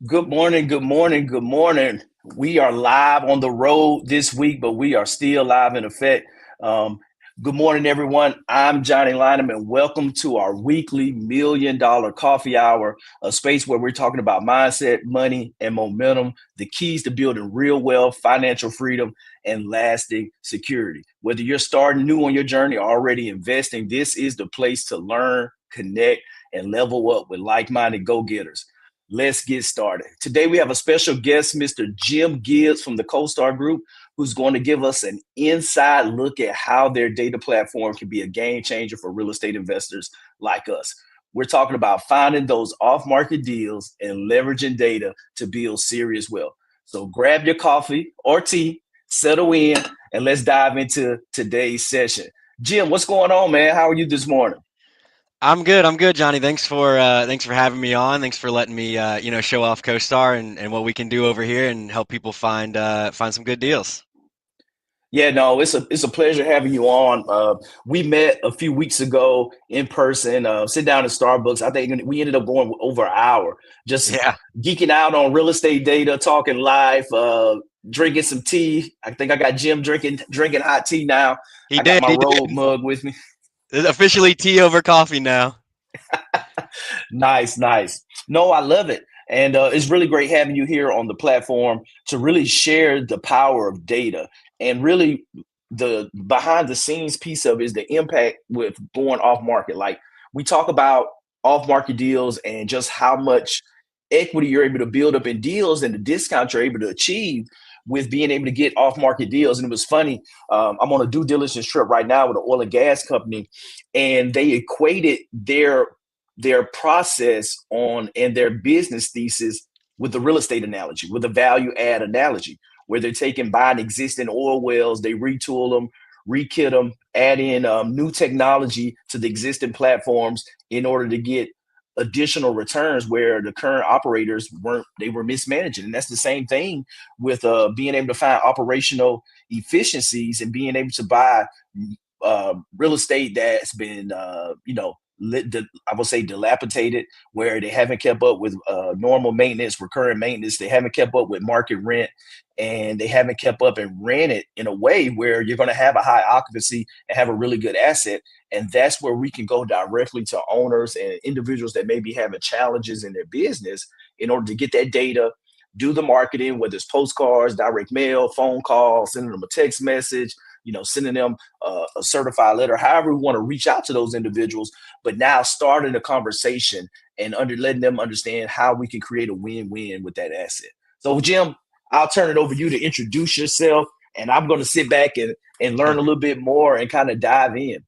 Good morning, good morning, good morning. We are live on the road this week, but we are still live in effect. Um, Good morning, everyone. I'm Johnny Lineman, and welcome to our weekly $1 million coffee hour, a space where we're talking about mindset, money, and momentum, the keys to building real wealth, financial freedom, and lasting security. Whether you're starting new on your journey or already investing, this is the place to learn, connect, and level up with like minded go getters. Let's get started. Today we have a special guest, Mr. Jim Gibbs from the CoStar Group, who's going to give us an inside look at how their data platform can be a game changer for real estate investors like us. We're talking about finding those off market deals and leveraging data to build serious wealth. So grab your coffee or tea, settle in, and let's dive into today's session. Jim, what's going on, man? How are you this morning? I'm good. I'm good, Johnny. Thanks for having me on. Thanks for letting me show off CoStar and what we can do over here and help people find some good deals. Yeah, no, it's a pleasure having you on. We met a few weeks ago in person. Sit down at Starbucks. I think we ended up going over an hour, just Yeah, geeking out on real estate data, talking live, drinking some tea. I think I got Jim drinking hot tea now. he I got did. my He road did. mug with me. It's officially tea over coffee now. Nice, nice. No, I love it. And it's really great having you here on the platform to really share the power of data and really the behind the scenes piece of it is the impact with going off market. Like we talk about off market deals and just how much equity you're able to build up in deals and the discount you're able to achieve with being able to get off market deals. And it was funny. I'm on a due diligence trip right now with an oil and gas company, and they equated their process on and their business thesis with the real estate analogy, with a value add analogy, where they're taking buying existing oil wells, they retool them, re-kit them, add in new technology to the existing platforms in order to get additional returns where the current operators weren't they were mismanaging. And that's the same thing with being able to find operational efficiencies and being able to buy real estate that's been I would say dilapidated, where they haven't kept up with normal maintenance, recurring maintenance. They haven't kept up with market rent, and they haven't kept up and ran it in a way where you're going to have a high occupancy and have a really good asset. And that's where we can go directly to owners and individuals that may be having challenges in their business in order to get that data, do the marketing, whether it's postcards, direct mail, phone calls, sending them a text message, sending them a certified letter, however we want to reach out to those individuals, but now starting a conversation and letting them understand how we can create a win-win with that asset. So, Jim, I'll turn it over to you to introduce yourself, and I'm going to sit back and learn a little bit more and kind of dive in.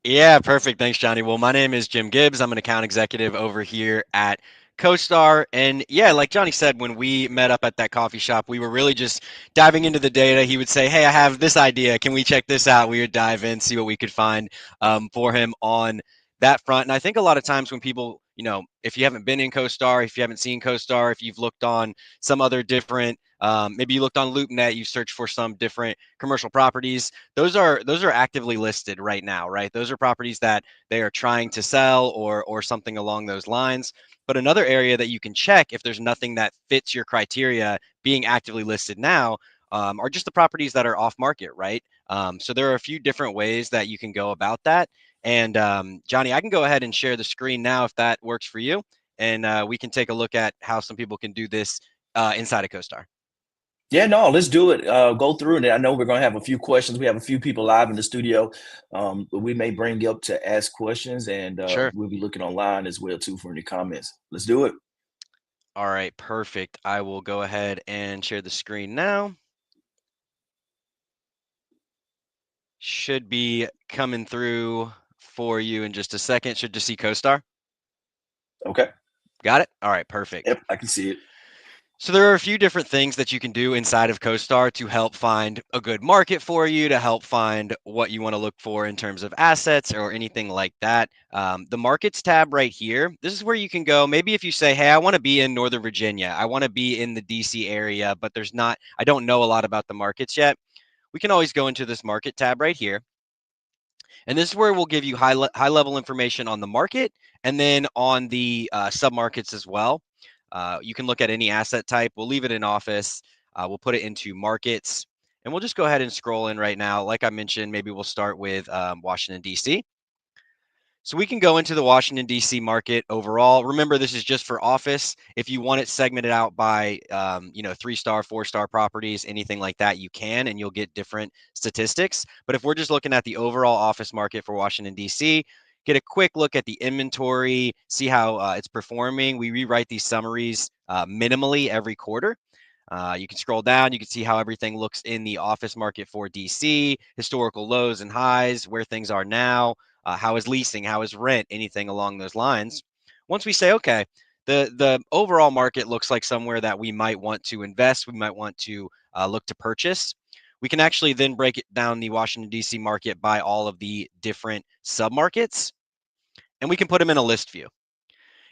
Yeah, perfect. Thanks, Johnny. Well, my name is Jim Gibbs. I'm an account executive over here at CoStar. And yeah, like Johnny said, when we met up at that coffee shop, we were really just diving into the data. He would say, "Hey, I have this idea. Can we check this out?" We would dive in, see what we could find for him on that front. And I think a lot of times when people, if you haven't been in CoStar, if you haven't seen CoStar, if you've looked on some other different, maybe you looked on LoopNet, you searched for some different commercial properties, those are actively listed right now, right? Those are properties that they are trying to sell or something along those lines. But another area that you can check if there's nothing that fits your criteria being actively listed now are just the properties that are off market, right? So there are a few different ways that you can go about that. And Johnny, I can go ahead and share the screen now if that works for you, and we can take a look at how some people can do this inside of CoStar. Yeah, no, let's do it. Go through it. I know we're going to have a few questions. We have a few people live in the studio, but we may bring you up to ask questions, and Sure. we'll be looking online as well too for any comments. Let's do it. All right, perfect. I will go ahead and share the screen now. Should be coming through for you in just a second. Should just see CoStar. Okay. Got it? All right, perfect. Yep, I can see it. So there are a few different things that you can do inside of CoStar to help find a good market for you, to help find what you want to look for in terms of assets or anything like that. The markets tab right here, this is where you can go. Maybe if you say, hey, I want to be in Northern Virginia, I want to be in the DC area, but I don't know a lot about the markets yet. We can always go into this market tab right here. And this is where we'll give you high level information on the market and then on the submarkets as well. You can look at any asset type. We'll leave it in office. We'll put it into markets. And we'll just go ahead and scroll in right now. Like I mentioned, maybe we'll start with Washington, D.C. So we can go into the Washington, D.C. market overall. Remember, this is just for office. If you want it segmented out by, 3-star, 4-star properties, anything like that, you can, and you'll get different statistics. But if we're just looking at the overall office market for Washington, D.C., get a quick look at the inventory, see how it's performing. We rewrite these summaries minimally every quarter. You can scroll down, you can see how everything looks in the office market for DC, historical lows and highs, where things are now, how is leasing, how is rent, anything along those lines. Once we say, okay, the overall market looks like somewhere that we might want to invest, we might want to look to purchase. We can actually then break it down the Washington, D.C. market by all of the different submarkets, and we can put them in a list view.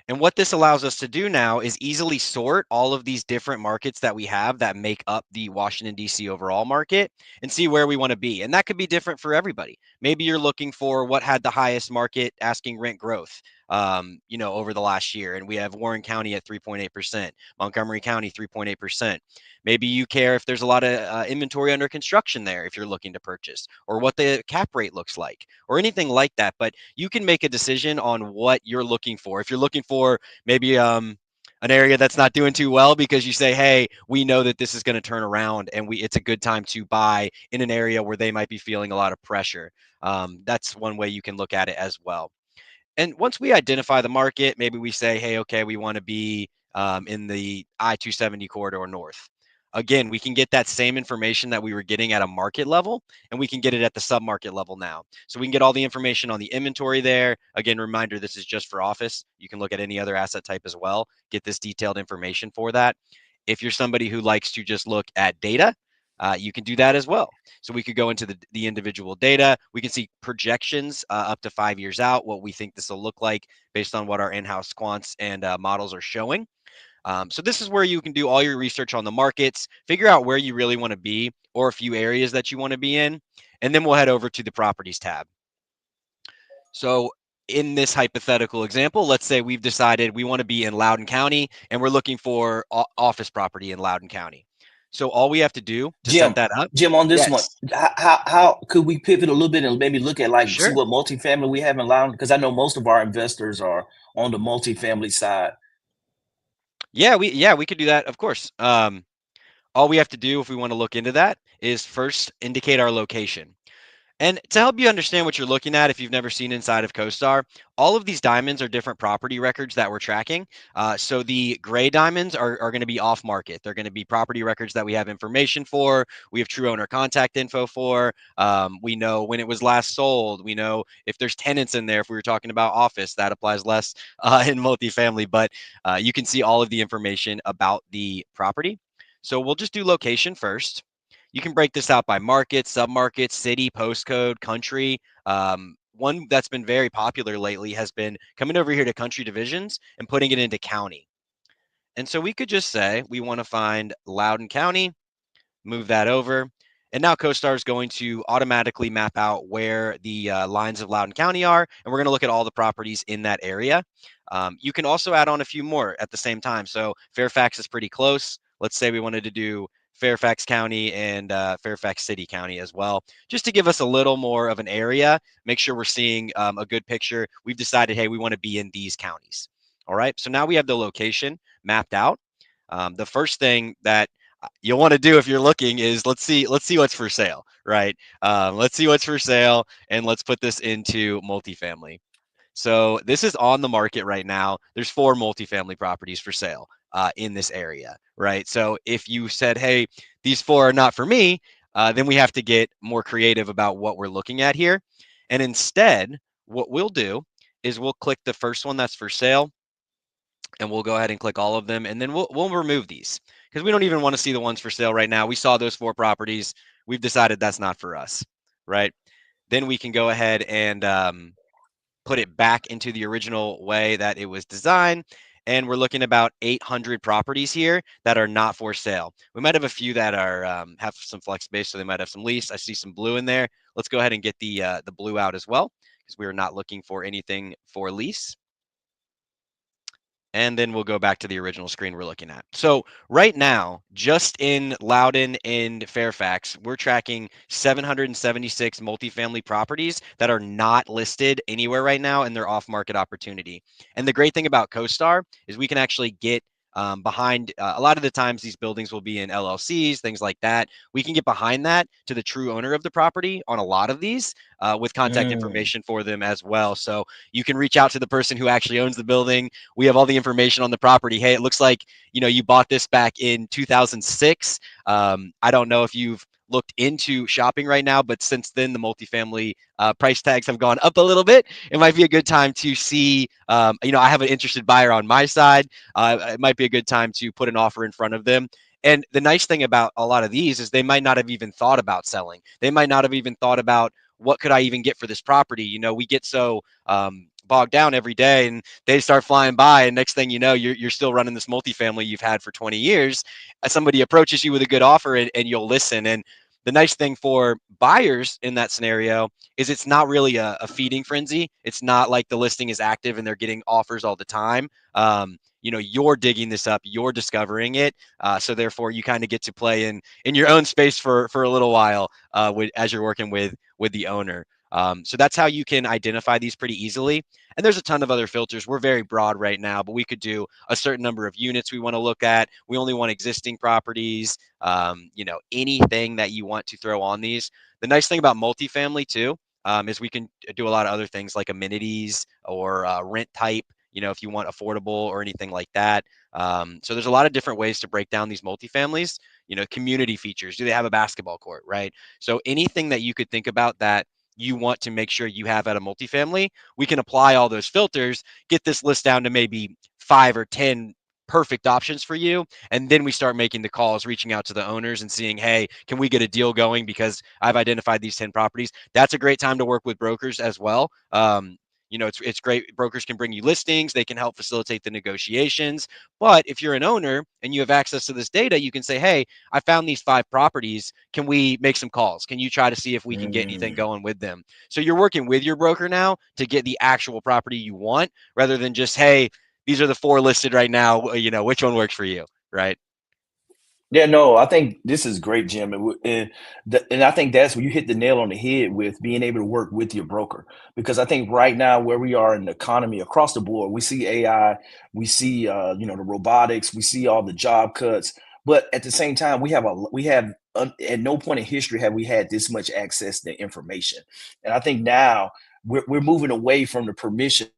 And what this allows us to do now is easily sort all of these different markets that we have that make up the Washington, D.C. overall market and see where we want to be. And that could be different for everybody. Maybe you're looking for what had the highest market asking rent growth, over the last year. And we have Warren County at 3.8%, Montgomery County 3.8%. Maybe you care if there's a lot of inventory under construction there if you're looking to purchase, or what the cap rate looks like, or anything like that. But you can make a decision on what you're looking for. If you're looking for maybe an area that's not doing too well because you say, hey, we know that this is going to turn around and it's a good time to buy in an area where they might be feeling a lot of pressure. That's one way you can look at it as well. And once we identify the market, maybe we say, hey, okay, we want to be in the I-270 corridor north. Again, we can get that same information that we were getting at a market level, and we can get it at the sub-market level now. So we can get all the information on the inventory there. Again, reminder, this is just for office. You can look at any other asset type as well, get this detailed information for that. If you're somebody who likes to just look at data, you can do that as well. So we could go into the individual data. We can see projections up to 5 years out, what we think this will look like based on what our in-house quants and models are showing. So this is where you can do all your research on the markets, figure out where you really want to be or a few areas that you want to be in, and then we'll head over to the properties tab. So in this hypothetical example, let's say we've decided we want to be in Loudoun County and we're looking for office property in Loudoun County. So all we have to do to set Jim, that up. Jim, on this one, Yes, how could we pivot a little bit and maybe look at like see sure. what multifamily we have in Loudoun? Because I know most of our investors are on the multifamily side. Yeah, we could do that, of course. All we have to do if we want to look into that is first indicate our location. And to help you understand what you're looking at, if you've never seen inside of CoStar, all of these diamonds are different property records that we're tracking. So the gray diamonds are going to be off market. They're going to be property records that we have information for. We have true owner contact info for. We know when it was last sold. We know if there's tenants in there. If we were talking about office, that applies less in multifamily. But you can see all of the information about the property. So we'll just do location first. You can break this out by market, submarket, city, postcode, country. One that's been very popular lately has been coming over here to country divisions and putting it into county. And so we could just say we want to find Loudoun County, move that over. And now CoStar is going to automatically map out where the lines of Loudoun County are, and we're going to look at all the properties in that area. You can also add on a few more at the same time. So Fairfax is pretty close. Let's say we wanted to do Fairfax County and Fairfax City County as well, just to give us a little more of an area, make sure we're seeing a good picture. We've decided, hey, we want to be in these counties. All right, so now we have the location mapped out. The first thing that you'll want to do if you're looking is let's see what's for sale, right? Let's see what's for sale, and let's put this into multifamily. So this is on the market right now. There's 4 multifamily properties for sale in this area, right? So if you said, hey, these 4 are not for me, then we have to get more creative about what we're looking at here. And instead, what we'll do is we'll click the first one that's for sale, and we'll go ahead and click all of them, and then we'll remove these because we don't even want to see the ones for sale right now. We saw those 4 properties. We've decided that's not for us, right? Then we can go ahead and put it back into the original way that it was designed. And we're looking about 800 properties here that are not for sale. We might have a few that are have some flex space, so they might have some lease. I see some blue in there. Let's go ahead and get the blue out as well because we are not looking for anything for lease. And then we'll go back to the original screen we're looking at. So right now, just in Loudoun and Fairfax, we're tracking 776 multifamily properties that are not listed anywhere right now, and they're off-market opportunity. And the great thing about CoStar is we can actually get behind a lot of the times these buildings will be in LLCs, things like that. We can get behind that to the true owner of the property on a lot of these with contact Mm, information for them as well. So you can reach out to the person who actually owns the building. We have all the information on the property. Hey, it looks like you bought this back in 2006. I don't know if you've looked into shopping right now, but since then the multifamily price tags have gone up a little bit. It might be a good time to see. I have an interested buyer on my side. It might be a good time to put an offer in front of them. And the nice thing about a lot of these is they might not have even thought about selling. They might not have even thought about what could I even get for this property. We get so bogged down every day, and they start flying by, and next thing you know, you're still running this multifamily you've had for 20 years. Somebody approaches you with a good offer, and you'll listen. And the nice thing for buyers in that scenario is it's not really a feeding frenzy. It's not like the listing is active and they're getting offers all the time. You're digging this up, you're discovering it, so therefore you kind of get to play in your own space for a little while as you're working with the owner. So that's how you can identify these pretty easily. And there's a ton of other filters. We're very broad right now, but we could do a certain number of units we want to look at. We only want existing properties, anything that you want to throw on these. The nice thing about multifamily too is we can do a lot of other things like amenities or rent type, if you want affordable or anything like that. So there's a lot of different ways to break down these multifamilies. Community features. Do they have a basketball court, right? So anything that you could think about that you want to make sure you have at a multifamily, we can apply all those filters, get this list down to maybe 5 or 10 perfect options for you. And then we start making the calls, reaching out to the owners and seeing, hey, can we get a deal going because I've identified these 10 properties? That's a great time to work with brokers as well. It's great. Brokers can bring you listings. They can help facilitate the negotiations. But if you're an owner and you have access to this data, you can say, hey, I found these 5 properties. Can we make some calls? Can you try to see if we can get anything mm. going with them? So you're working with your broker now to get the actual property you want rather than just, hey, these are the 4 listed right now. Which one works for you, right? Yeah, no, I think this is great, Jim, and I think that's where you hit the nail on the head with being able to work with your broker. Because I think right now where we are in the economy across the board, we see AI, we see the robotics, we see all the job cuts, but at the same time, at no point in history have we had this much access to information, and I think now we're moving away from the permission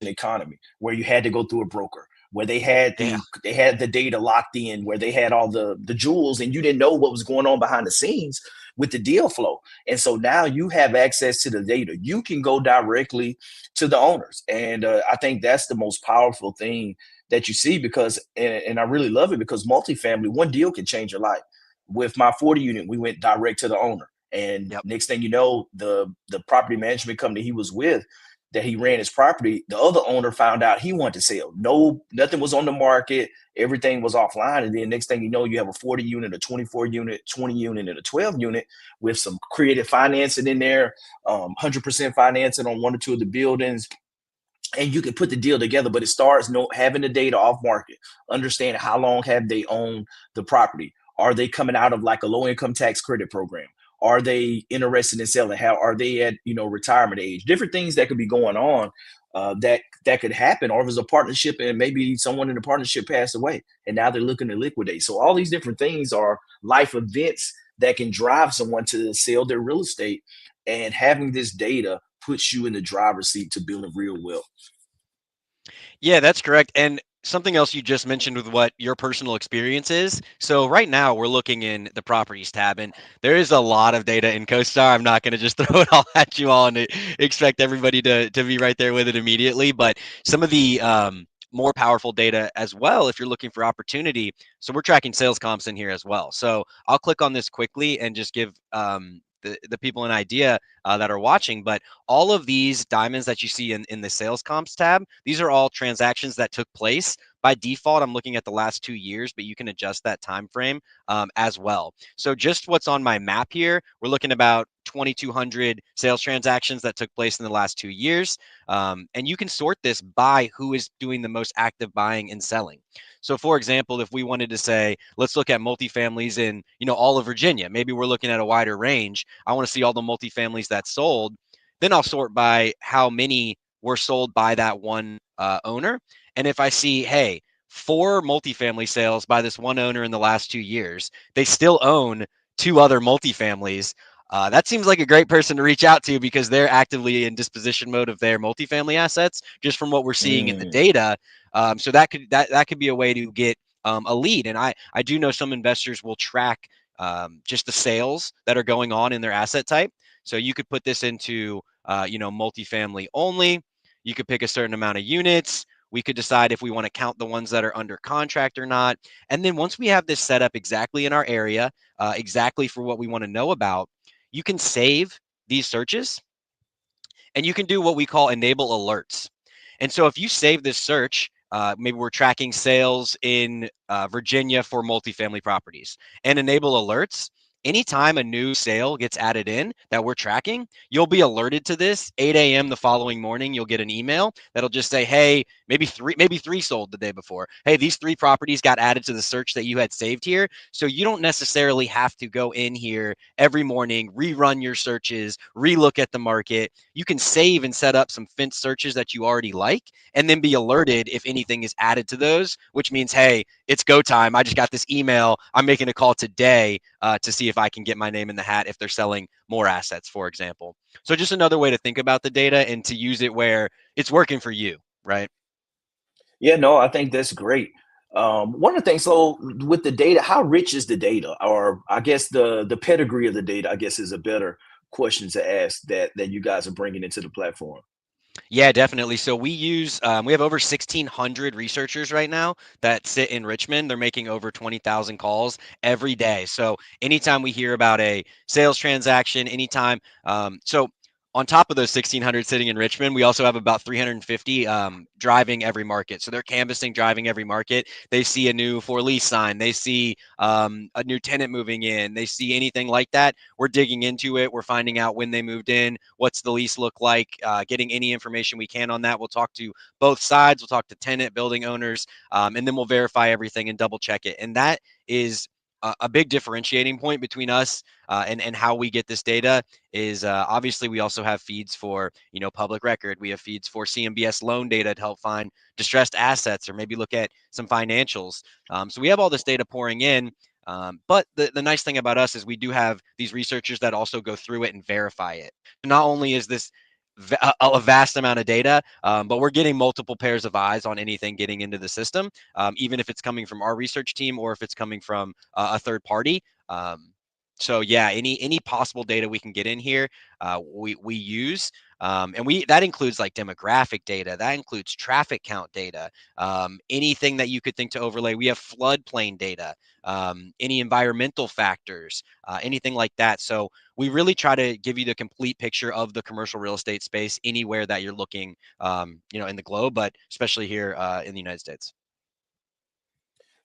economy where you had to go through a broker where Yeah. they had the data locked in, where they had all the jewels, and you didn't know what was going on behind the scenes with the deal flow. And so now you have access to the data. You can go directly to the owners, and I think that's the most powerful thing that you see because, and I really love it because multifamily, one deal can change your life. With my 40 unit, we went direct to the owner. And Yep. next thing you know, the property management company he was with that he ran his property, the other owner found out he wanted to sell. No, nothing was on the market. Everything was offline. And then next thing you know, you have a 40 unit, a 24 unit, 20 unit, and a 12 unit with some creative financing in there, 100% financing on one or two of the buildings, and you can put the deal together. But it starts having the data off market, understanding how long have they owned the property. Are they coming out of like a low income tax credit program? Are they interested in selling? How are they at retirement age? Different things that could be going on, that could happen. Or if it's a partnership and maybe someone in the partnership passed away and now they're looking to liquidate. So all these different things are life events that can drive someone to sell their real estate, and having this data puts you in the driver's seat to building real wealth. Yeah, that's correct. And something else you just mentioned with what your personal experience is. So right now we're looking in the properties tab, and there is a lot of data in CoStar. I'm not going to just throw it all at you all and expect everybody to be right there with it immediately. But some of the more powerful data as well, if you're looking for opportunity. So we're tracking sales comps in here as well. So I'll click on this quickly and just give the people an idea that are watching. But all of these diamonds that you see in the sales comps tab, these are all transactions that took place. By default, I'm looking at the last 2 years, but you can adjust that time frame as well. So just what's on my map here, we're looking about 2,200 sales transactions that took place in the last 2 years. And you can sort this by who is doing the most active buying and selling. So for example, if we wanted to say, let's look at multifamilies in, all of Virginia, maybe we're looking at a wider range. I want to see all the multifamilies that sold. Then I'll sort by how many were sold by that one owner. And if I see, hey, 4 multifamily sales by this one owner in the last 2 years, they still own 2 other multifamilies. That seems like a great person to reach out to because they're actively in disposition mode of their multifamily assets, just from what we're seeing in the Mm. data. So that could be a way to get a lead. And I do know some investors will track just the sales that are going on in their asset type. So you could put this into multifamily only. You could pick a certain amount of units. We could decide if we want to count the ones that are under contract or not. And then once we have this set up exactly in our area, exactly for what we want to know about, you can save these searches and you can do what we call enable alerts. And so if you save this search, maybe we're tracking sales in Virginia for multifamily properties and enable alerts. Anytime a new sale gets added in that we're tracking, you'll be alerted to this 8 a.m. the following morning. You'll get an email that'll just say, hey, maybe three sold the day before. Hey, these 3 properties got added to the search that you had saved here. So you don't necessarily have to go in here every morning, rerun your searches, relook at the market. You can save and set up some fence searches that you already like, and then be alerted if anything is added to those, which means, hey, it's go time. I just got this email. I'm making a call today to see if I can get my name in the hat if they're selling more assets, for example. So just another way to think about the data and to use it where it's working for you, right? Yeah, no, I think that's great. One of the things, so with the data, how rich is the data, or I guess the pedigree of the data, I guess is a better question to ask that you guys are bringing into the platform. Yeah, definitely. So we have over 1,600 researchers right now that sit in Richmond. They're making over 20,000 calls every day. So anytime we hear about a sales transaction, anytime, so on top of those 1,600 sitting in Richmond, we also have about 350 driving every market. So they're canvassing, driving every market. They see a new for lease sign. They see a new tenant moving in. They see anything like that. We're digging into it. We're finding out when they moved in, what's the lease look like, getting any information we can on that. We'll talk to both sides. We'll talk to tenant, building owners, and then we'll verify everything and double check it. And that is a big differentiating point between us and how we get this data is obviously we also have feeds for public record. We have feeds for CMBS loan data to help find distressed assets or maybe look at some financials. So we have all this data pouring in. But the nice thing about us is we do have these researchers that also go through it and verify it. So not only is this a vast amount of data, but we're getting multiple pairs of eyes on anything getting into the system, even if it's coming from our research team or if it's coming from a third party. So yeah, any possible data we can get in here, we use, and we that includes like demographic data, that includes traffic count data, anything that you could think to overlay. We have floodplain data, any environmental factors, anything like that. So we really try to give you the complete picture of the commercial real estate space anywhere that you're looking, in the globe, but especially here in the United States.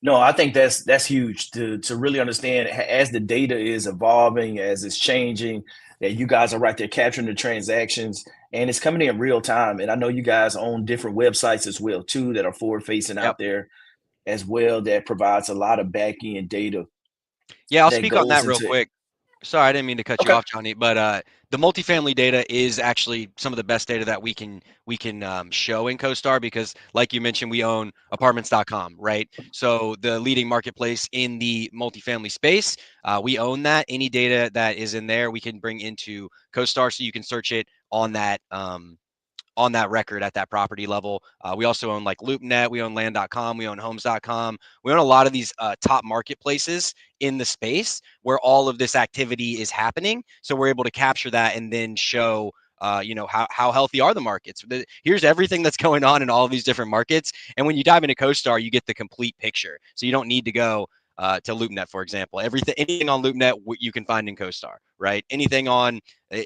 No, I think that's huge to really understand as the data is evolving, as it's changing, that you guys are right there capturing the transactions and it's coming in real time. And I know you guys own different websites as well too that are forward facing Yep. out there as well that provides a lot of back end data Yeah, I'll that speak on goes that real into. quick. Sorry, I didn't mean to cut you Okay. off, Johnny, but the multifamily data is actually some of the best data that we can show in CoStar because, like you mentioned, we own apartments.com, right? So the leading marketplace in the multifamily space, we own that. Any data that is in there, we can bring into CoStar, so you can search it on that record at that property level. We also own like LoopNet, we own land.com, we own homes.com. We own a lot of these top marketplaces in the space where all of this activity is happening. So we're able to capture that and then show how healthy are the markets. Here's everything that's going on in all of these different markets. And when you dive into CoStar, you get the complete picture. So you don't need to go to LoopNet, for example. Anything on LoopNet, you can find in CoStar, right? Anything on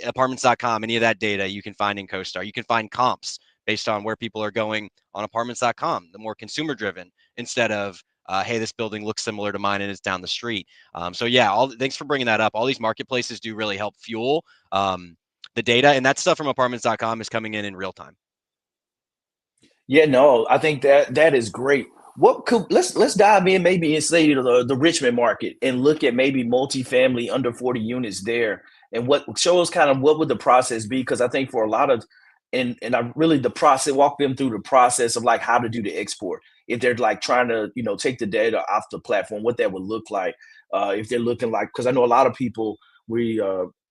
apartments.com, any of that data you can find in CoStar. You can find comps based on where people are going on apartments.com, the more consumer driven instead of hey, this building looks similar to mine and it's down the street. So yeah, thanks for bringing that up. All these marketplaces do really help fuel the data, and that stuff from apartments.com is coming in real time. Yeah, no, I think that is great. What could let's dive in maybe and say the Richmond market and look at maybe multifamily under 40 units there and what shows kind of what would the process be? Because I think for a lot of and I really the process walk them through the process of like how to do the export. If they're like trying to, take the data off the platform, what that would look like. If they're looking like because I know a lot of people we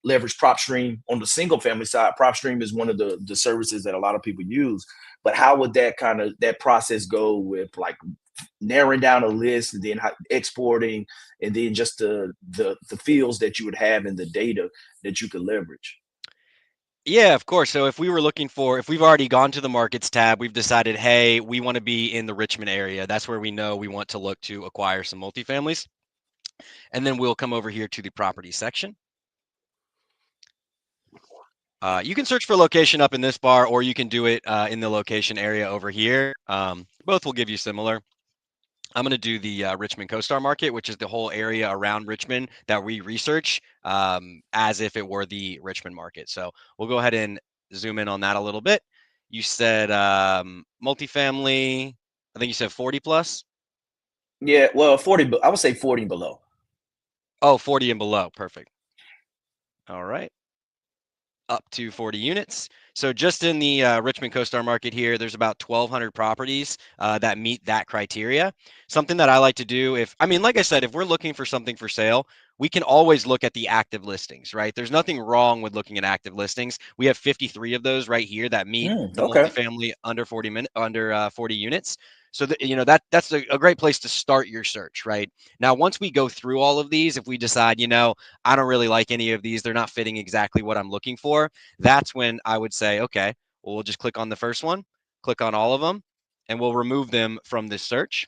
leverage PropStream on the single family side. PropStream is one of the services that a lot of people use, but how would that process go with like narrowing down a list and then exporting and then just the fields that you would have in the data that you could leverage? Yeah, of course. So if we've already gone to the markets tab, we've decided, hey, we want to be in the Richmond area. That's where we know we want to look to acquire some multifamilies. And then we'll come over here to the property section. You can search for location up in this bar, or you can do it in the location area over here. Both will give you similar. I'm going to do the Richmond CoStar market, which is the whole area around Richmond that we research as if it were the Richmond market. So we'll go ahead and zoom in on that a little bit. You said multifamily, I think you said 40 plus. Yeah, well, 40, I would say 40 and below. Oh, 40 and below. Perfect. All right. Up to 40 units. So just in the Richmond CoStar market here, there's about 1,200 properties that meet that criteria. Something that I like to do like I said, if we're looking for something for sale, we can always look at the active listings, right? There's nothing wrong with looking at active listings. We have 53 of those right here that meet the Okay. multifamily under 40 units. So that's a great place to start your search, right? Now, once we go through all of these, if we decide, I don't really like any of these, they're not fitting exactly what I'm looking for, that's when I would say, okay, well, we'll just click on the first one, click on all of them, and we'll remove them from this search.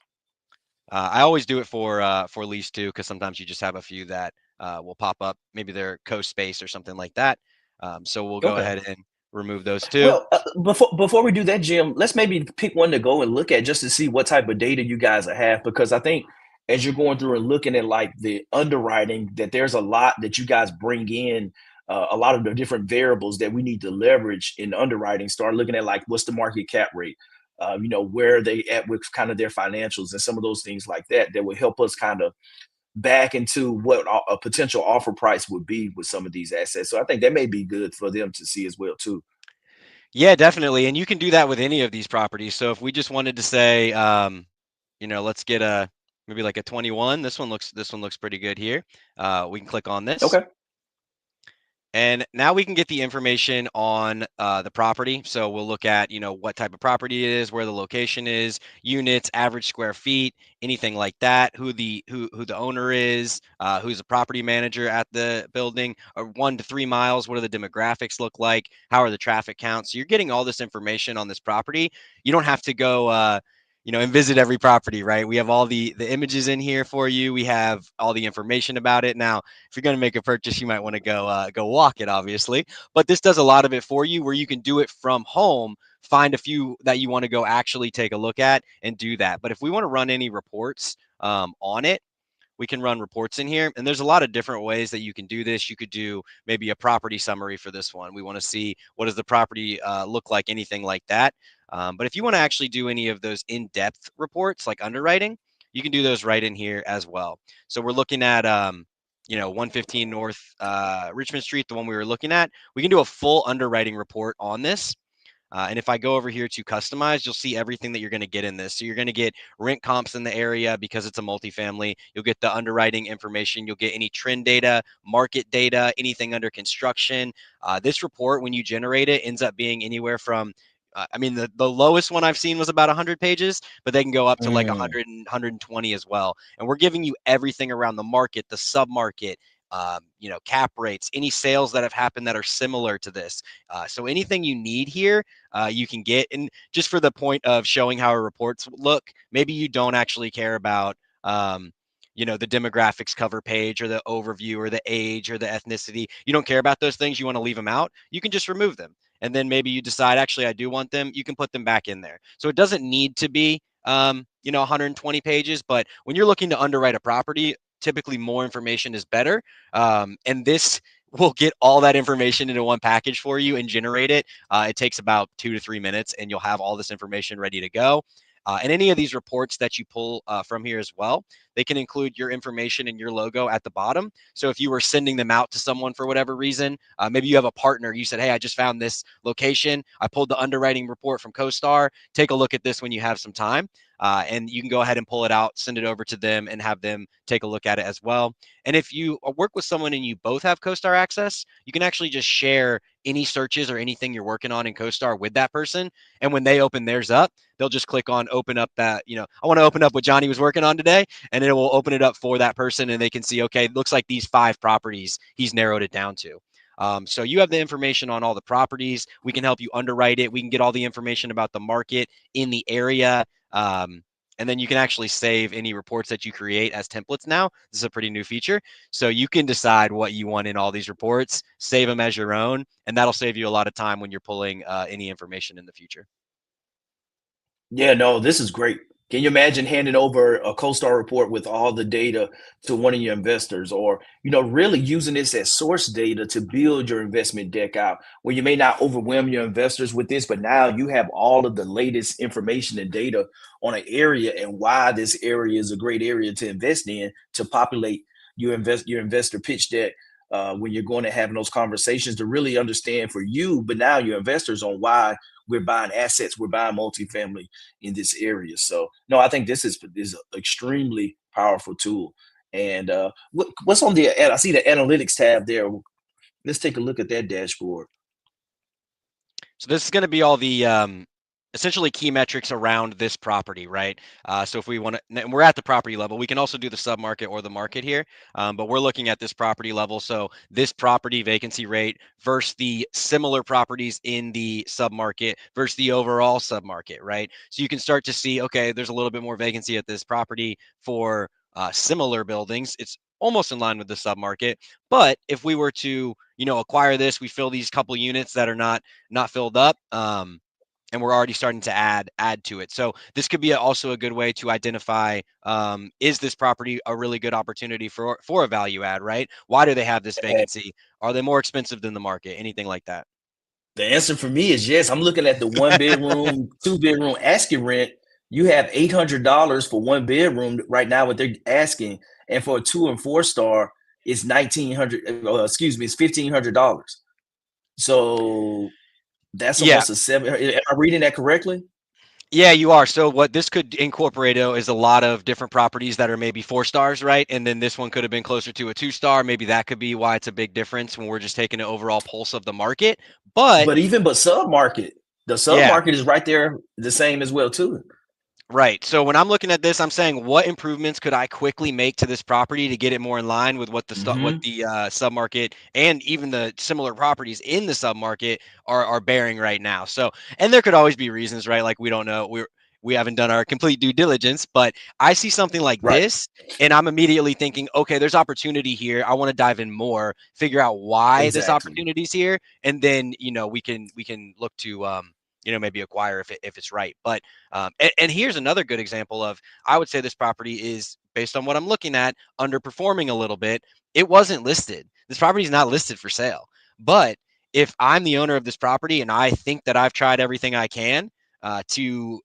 I always do it for lease too, because sometimes you just have a few that will pop up. Maybe they're co-space or something like that. So we'll go Okay. ahead and remove those two. Well, before we do that, Jim, let's maybe pick one to go and look at just to see what type of data you guys have, because I think as you're going through and looking at like the underwriting, that there's a lot that you guys bring in, a lot of the different variables that we need to leverage in underwriting. Start looking at like what's the market cap rate, where are they at with kind of their financials and some of those things like that that will help us kind of back into what a potential offer price would be with some of these assets. So I think that may be good for them to see as well too. Yeah, definitely. And you can do that with any of these properties. So if we just wanted to say, let's get maybe like a 21. This one looks pretty good here. We can click on this. Okay. And now we can get the information on the property. So we'll look at, what type of property it is, where the location is, units, average square feet, anything like that, who the owner is, who's the property manager at the building, or 1 to 3 miles, what do the demographics look like, how are the traffic counts. So you're getting all this information on this property. You don't have to go and visit every property, right? We have all the images in here for you. We have all the information about it. Now, if you're going to make a purchase, you might want to go walk it, obviously. But this does a lot of it for you, where you can do it from home. Find a few that you want to go actually take a look at and do that. But if we want to run any reports on it, we can run reports in here. And there's a lot of different ways that you can do this. You could do maybe a property summary for this one. We want to see what does the property look like, anything like that. But if you want to actually do any of those in-depth reports like underwriting, you can do those right in here as well. So we're looking at 115 North Richmond Street, the one we were looking at. We can do a full underwriting report on this. And if I go over here to customize, you'll see everything that you're going to get in this. So you're going to get rent comps in the area because it's a multifamily. You'll get the underwriting information. You'll get any trend data, market data, anything under construction. This report, when you generate it, ends up being anywhere from the lowest one I've seen was about 100 pages, but they can go up to like Mm. 100 and 120 as well. And we're giving you everything around the market, the submarket, cap rates, any sales that have happened that are similar to this. So anything you need here, you can get. And just for the point of showing how our reports look, maybe you don't actually care about, the demographics cover page or the overview or the age or the ethnicity. You don't care about those things. You want to leave them out. You can just remove them. And then maybe you decide, actually, I do want them. You can put them back in there. So it doesn't need to be, 120 pages. But when you're looking to underwrite a property, typically more information is better. And this will get all that information into one package for you and generate it. It takes about 2 to 3 minutes, and you'll have all this information ready to go. And any of these reports that you pull from here as well, they can include your information and your logo at the bottom. So if you were sending them out to someone for whatever reason, maybe you have a partner, you said, hey, I just found this location. I pulled the underwriting report from CoStar. Take a look at this when you have some time. And you can go ahead and pull it out, send it over to them, and have them take a look at it as well. And if you work with someone and you both have CoStar access, you can actually just share any searches or anything you're working on in CoStar with that person. And when they open theirs up, they'll just click on open up that, I want to open up what Johnny was working on today, and it will open it up for that person, and they can see, okay, it looks like these 5 properties he's narrowed it down to. So you have the information on all the properties. We can help you underwrite it. We can get all the information about the market in the area. And then you can actually save any reports that you create as templates now. This is a pretty new feature. So you can decide what you want in all these reports, save them as your own, and that'll save you a lot of time when you're pulling any information in the future. Yeah, no, this is great. Can you imagine handing over a CoStar report with all the data to one of your investors, or really using this as source data to build your investment deck out, where you may not overwhelm your investors with this, but now you have all of the latest information and data on an area and why this area is a great area to invest in to populate your investor pitch deck when you're going to having those conversations to really understand for you, but now your investors on why we're buying assets, we're buying multifamily in this area. So no, I think this is an extremely powerful tool. And what's on the? I see the analytics tab there. Let's take a look at that dashboard. So this is going to be all the essentially key metrics around this property, right? So if we want to, and we're at the property level, we can also do the submarket or the market here, but we're looking at this property level. So this property vacancy rate versus the similar properties in the submarket versus the overall submarket, right? So you can start to see, okay, there's a little bit more vacancy at this property for similar buildings. It's almost in line with the submarket. But if we were to, acquire this, we fill these couple units that are not filled up. And we're already starting to add to it. So this could be also a good way to identify, is this property a really good opportunity for a value add, right? Why do they have this vacancy? Are they more expensive than the market? Anything like that? The answer for me is yes. I'm looking at the 1 bedroom, 2 bedroom asking rent. You have $800 for 1 bedroom right now. What they're asking, and for a 2 and 4 star, it's 1,900. Excuse me, it's $1,500. So that's Yeah. almost a seven. Am I reading that correctly? Yeah, you are. So what this could incorporate is a lot of different properties that are maybe 4 stars, right? And then this one could have been closer to a 2 star. Maybe that could be why it's a big difference when we're just taking an overall pulse of the market. But But sub market, the sub yeah, market is right there, the same as well too. right. So when I'm looking at this, I'm saying what improvements could I quickly make to this property to get it more in line with what the Hmm. submarket and even the similar properties in the submarket are bearing right now. So, and there could always be reasons, right? Like we don't know, we haven't done our complete due diligence, but I see something like Right. this and I'm immediately thinking, okay, there's opportunity here. I want to dive in more, figure out why this Exactly. opportunity is here, and then we can look to maybe acquire if it's right. But and here's another good example of, I would say this property is, based on what I'm looking at, underperforming a little bit. It wasn't listed. This property is not listed for sale. But if I'm the owner of this property and I think that I've tried everything I can to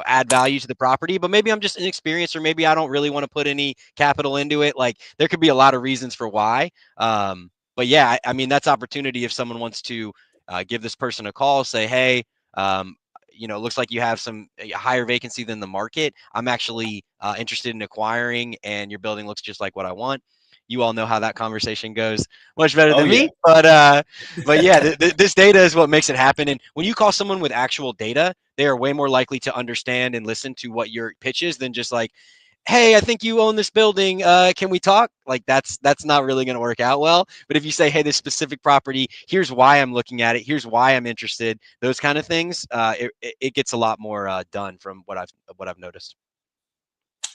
add value to the property, but maybe I'm just inexperienced, or maybe I don't really want to put any capital into it. Like there could be a lot of reasons for why. But yeah, I mean that's opportunity if someone wants to give this person a call, say, hey, um, it looks like you have some higher vacancy than the market. I'm actually interested in acquiring, and your building looks just like what I want. You all know how that conversation goes much better Oh than yeah. me, but yeah, this data is what makes it happen. And when you call someone with actual data, they are way more likely to understand and listen to what your pitch is than just like, hey, I think you own this building. Can we talk? Like that's not really going to work out well. But if you say, hey, this specific property, here's why I'm looking at it. Here's why I'm interested. Those kind of things, it gets a lot more done from what I've noticed.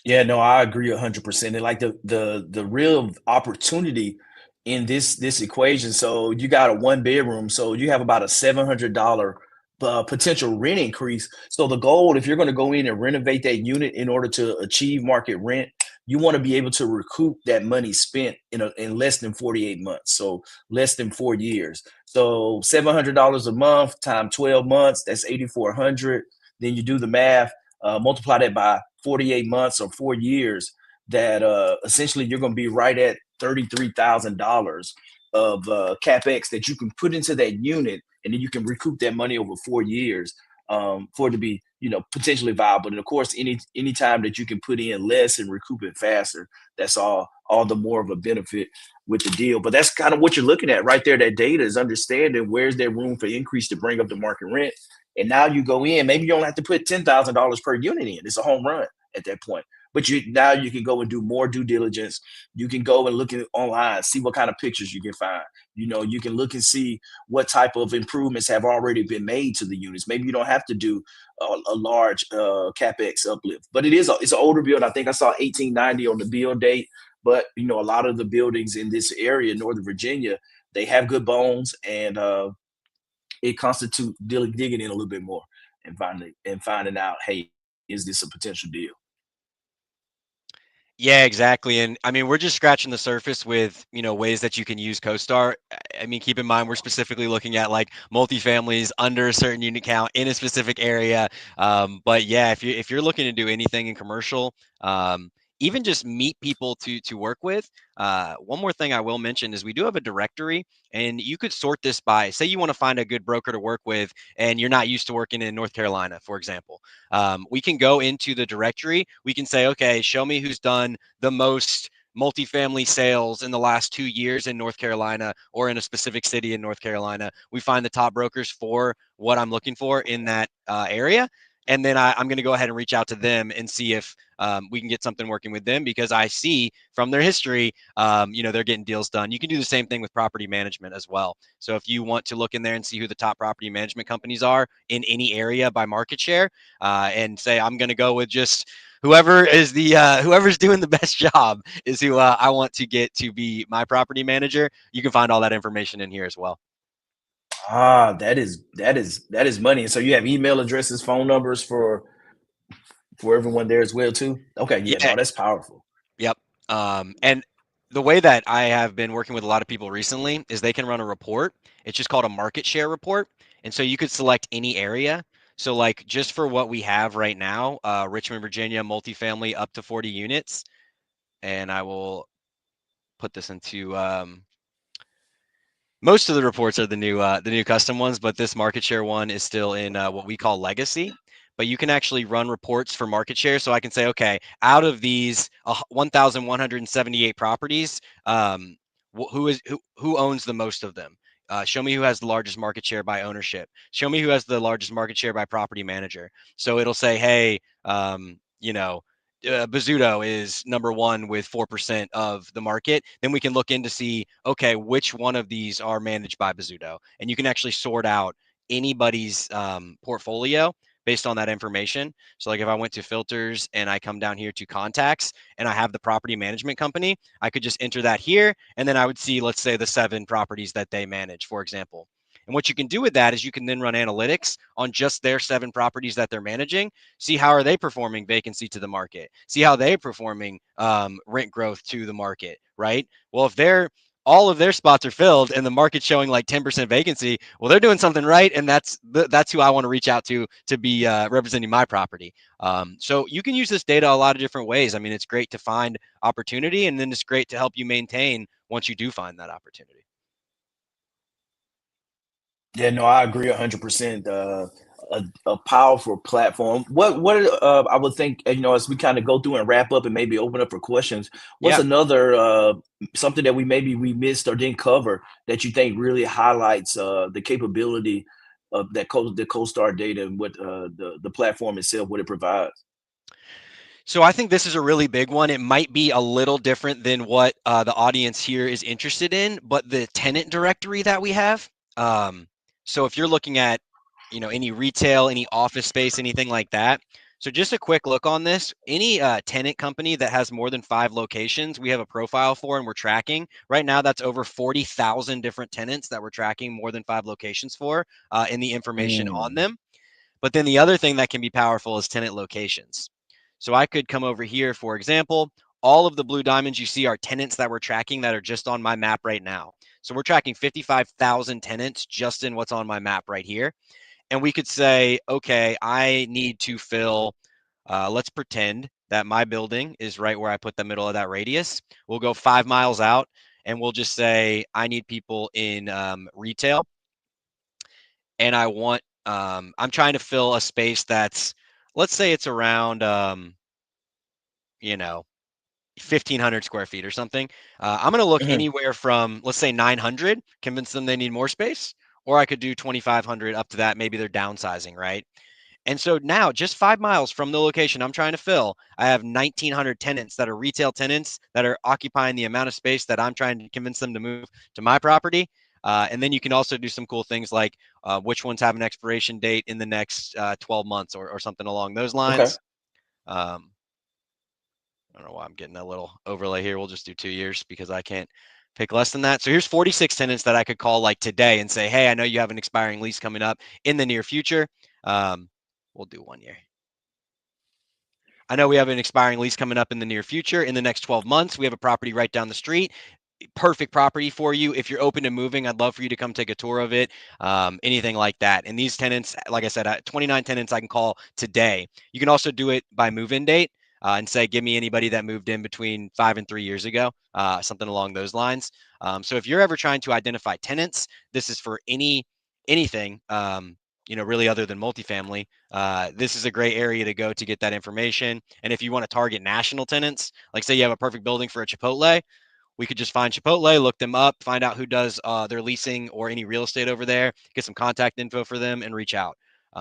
Yeah, no, I agree 100%. And like the real opportunity in this equation. So you got a 1 bedroom, so you have about a $700 potential rent increase. So the goal, if you're going to go in and renovate that unit in order to achieve market rent, you want to be able to recoup that money spent in less than 48 months. So less than 4 years. So $700 a month times 12 months, that's 8,400. Then you do the math, multiply that by 48 months or 4 years. That essentially you're going to be right at $33,000 of capex that you can put into that unit, and then you can recoup that money over 4 years for it to be, potentially viable. And of course, any time that you can put in less and recoup it faster, that's all the more of a benefit with the deal. But that's kind of what you're looking at right there. That data is understanding where's there room for increase to bring up the market rent. And now you go in, maybe you don't have to put $10,000 per unit in. It's a home run at that point. But now you can go and do more due diligence. You can go and look at online, see what kind of pictures you can find. You can look and see what type of improvements have already been made to the units. Maybe you don't have to do a large capex uplift, but it's an older build. I think I saw 1890 on the build date, but a lot of the buildings in this area, Northern Virginia, they have good bones, and it constitutes digging in a little bit more and finding out, hey, is this a potential deal? Yeah, exactly. And I mean, we're just scratching the surface with, ways that you can use CoStar. I mean, keep in mind, we're specifically looking at like multifamilies under a certain unit count in a specific area. But yeah, if you're looking to do anything in commercial, even just meet people to work with. One more thing I will mention is we do have a directory, and you could sort this by, say you want to find a good broker to work with, and you're not used to working in North Carolina, for example. We can go into the directory. We can say, okay, show me who's done the most multifamily sales in the last 2 years in North Carolina or in a specific city in North Carolina. We find the top brokers for what I'm looking for in that area. And then I'm going to go ahead and reach out to them and see if we can get something working with them, because I see from their history, they're getting deals done. You can do the same thing with property management as well. So if you want to look in there and see who the top property management companies are in any area by market share, and say, I'm going to go with just whoever's doing the best job is who I want to get to be my property manager. You can find all that information in here as well. That is money. And so you have email addresses, phone numbers for everyone there as well too. Okay, yeah, Yeah. no, that's powerful. Yep. And the way that I have been working with a lot of people recently is they can run a report. It's just called a market share report. And so you could select any area. So, like, just for what we have right now, Richmond, Virginia, multifamily up to 40 units. And I will put this into most of the reports are the new custom ones, but this market share one is still in what we call legacy. But you can actually run reports for market share. So I can say, okay, out of these 1,178 properties, who owns the most of them? Show me who has the largest market share by ownership. Show me who has the largest market share by property manager. So it'll say, hey, Bozzuto is number one with 4% of the market. Then we can look in to see, okay, which one of these are managed by Bozzuto, and you can actually sort out anybody's portfolio based on that information. So, like, if I went to filters and I come down here to contacts and I have the property management company, I could just enter that here, and then I would see, let's say, the 7 properties that they manage, for example. And what you can do with that is you can then run analytics on just their 7 properties that they're managing. See how are they performing vacancy to the market. See how they're performing rent growth to the market, right? Well, if all of their spots are filled and the market's showing like 10% vacancy, well, they're doing something right, and that's who I want to reach out to be representing my property. So you can use this data a lot of different ways. I mean, it's great to find opportunity, and then it's great to help you maintain once you do find that opportunity. Yeah, no, I agree 100%. A powerful platform. What I would think, as we kind of go through and wrap up and maybe open up for questions, what's Yeah. another something that we missed or didn't cover that you think really highlights the capability of the CoStar data and what the platform itself, what it provides? So I think this is a really big one. It might be a little different than what the audience here is interested in, but the tenant directory that we have. So if you're looking at, any retail, any office space, anything like that, So just a quick look on this. Any tenant company that has more than 5 locations, we have a profile for and we're tracking. Right now, that's over 40,000 different tenants that we're tracking more than 5 locations for in the information on Mm. them. But then the other thing that can be powerful is tenant locations. So I could come over here, for example, all of the blue diamonds you see are tenants that we're tracking that are just on my map right now. So we're tracking 55,000 tenants just in what's on my map right here. And we could say, okay, I need to fill, let's pretend that my building is right where I put the middle of that radius. We'll go 5 miles out and we'll just say, I need people in retail and I'm trying to fill a space that's, let's say it's around, you know, 1,500 square feet or something. I'm going to look Mhm. anywhere from, let's say 900, convince them they need more space, or I could do 2,500 up to that. Maybe they're downsizing, right? And so now, just 5 miles from the location I'm trying to fill, I have 1,900 tenants that are retail tenants that are occupying the amount of space that I'm trying to convince them to move to my property. And then you can also do some cool things like which ones have an expiration date in the next 12 months or something along those Okay. lines. Um, I don't know why I'm getting a little overlay here. We'll just do 2 years because I can't pick less than that. So here's 46 tenants that I could call like today and say, hey, I know you have an expiring lease coming up in the near future. Um, we'll do 1 year. I know we have an expiring lease coming up in the near future. In the next 12 months, we have a property right down the street. Perfect property for you. If you're open to moving, I'd love for you to come take a tour of it. Anything like that. And these tenants, like I said, 29 tenants I can call today. You can also do it by move-in date and say, give me anybody that moved in between 5 and 3 years ago, something along those lines. So if you're ever trying to identify tenants, this is for anything. Really other than multifamily, this is a great area to go to get that information. And if you want to target national tenants, like say you have a perfect building for a Chipotle, we could just find Chipotle, look them up, find out who does their leasing or any real estate over there, get some contact info for them, and reach out.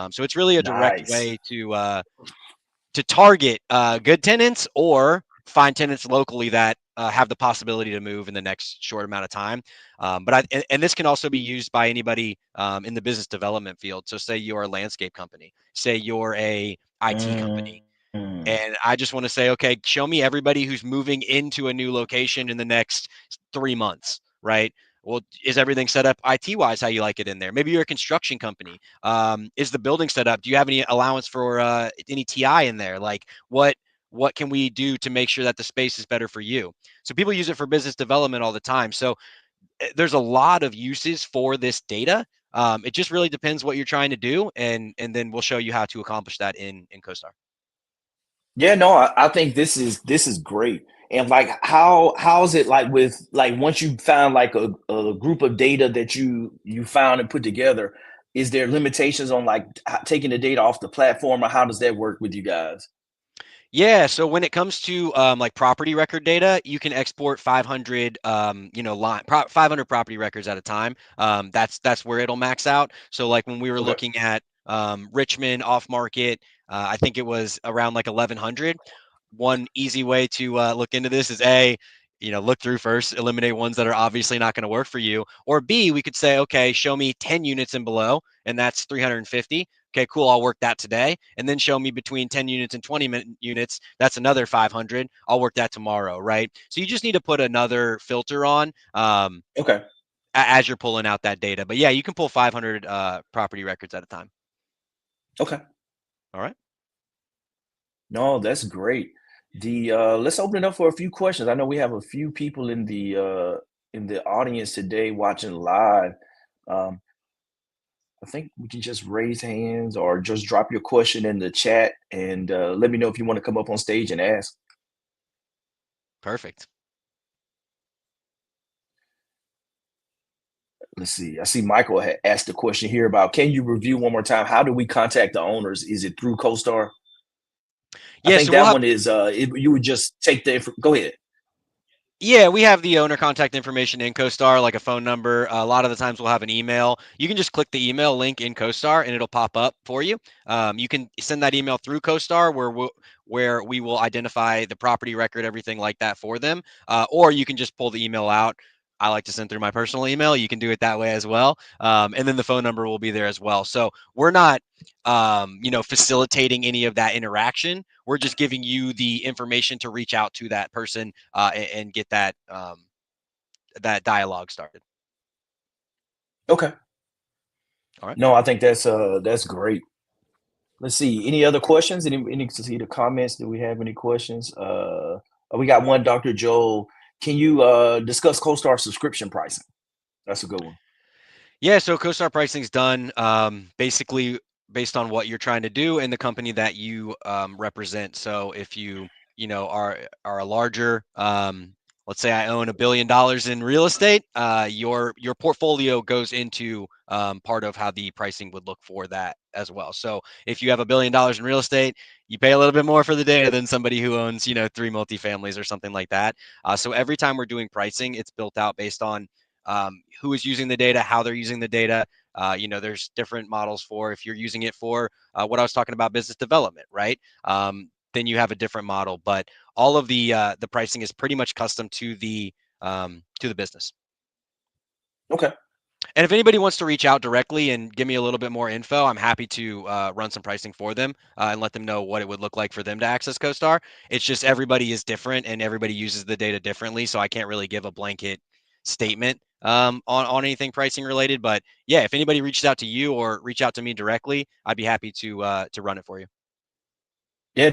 So it's really a direct Nice. way to target good tenants or find tenants locally that have the possibility to move in the next short amount of time. And this can also be used by anybody in the business development field. So say you're a landscape company, say you're a IT company, Mm. and I just want to say, okay, show me everybody who's moving into a new location in the next 3 months, right? Well, is everything set up IT wise how you like it in there? Maybe you're a construction company. Is the building set up? Do you have any allowance for any TI in there? Like what can we do to make sure that the space is better for you? So people use it for business development all the time. So there's a lot of uses for this data. It just really depends what you're trying to do, and then we'll show you how to accomplish that in CoStar. Yeah, no, I think this is great. And like how's it like with like once you found like a group of data that you found and put together, is there limitations on like taking the data off the platform or how does that work with you guys? Yeah, so when it comes to like property record data, you can export 500 500 property records at a time. That's where it'll max out. So like when we were Okay. looking at Richmond off market, I think it was around like 1100. One easy way to look into this is look through first, eliminate ones that are obviously not going to work for you. Or B, we could say, okay, show me 10 units and below, and that's 350. Okay, cool. I'll work that today. And then show me between 10 units and 20 units. That's another 500. I'll work that tomorrow, right? So you just need to put another filter on Okay. as you're pulling out that data. But yeah, you can pull 500 property records at a time. Okay. All right. No, that's great. The let's open it up for a few questions. I know we have a few people in the audience today watching live. Um, I think we can just raise hands or just drop your question in the chat and let me know if you want to come up on stage and ask. Perfect. Let's see. I see Michael had asked a question here about can you review one more time? How do we contact the owners? Is it through CoStar? I Yeah, think so we'll that have one is you would just take the go ahead. Yeah, we have the owner contact information in CoStar, like a phone number. A lot of the times we'll have an email. You can just click the email link in CoStar and it'll pop up for you. You can send that email through CoStar where we will identify the property record, everything like that for them. Or you can just pull the email out. I like to send through my personal email. You can do it that way as well. And then the phone number will be there as well. So we're not, facilitating any of that interaction. We're just giving you the information to reach out to that person and get that dialogue started. Okay. All right. No, I think that's great. Let's see. Any other questions? Any to see the comments? Do we have any questions? We got one, Dr. Joel. Can you discuss CoStar subscription pricing? That's a good one. Yeah, so CoStar pricing's done basically based on what you're trying to do and the company that you represent. So if you are a larger, let's say I own $1 billion in real estate, your portfolio goes into part of how the pricing would look for that as well. So if you have $1 billion in real estate, you pay a little bit more for the data than somebody who owns three multifamilies or something like that. So every time we're doing pricing, it's built out based on who is using the data, how they're using the data. There's different models for if you're using it for what I was talking about, business development, right? Then you have a different model, but all of the pricing is pretty much custom to the business. Okay. And if anybody wants to reach out directly and give me a little bit more info, I'm happy to run some pricing for them and let them know what it would look like for them to access CoStar. It's just everybody is different and everybody uses the data differently, so I can't really give a blanket statement on anything pricing related. But yeah, if anybody reaches out to you or reach out to me directly, I'd be happy to run it for you. Yeah,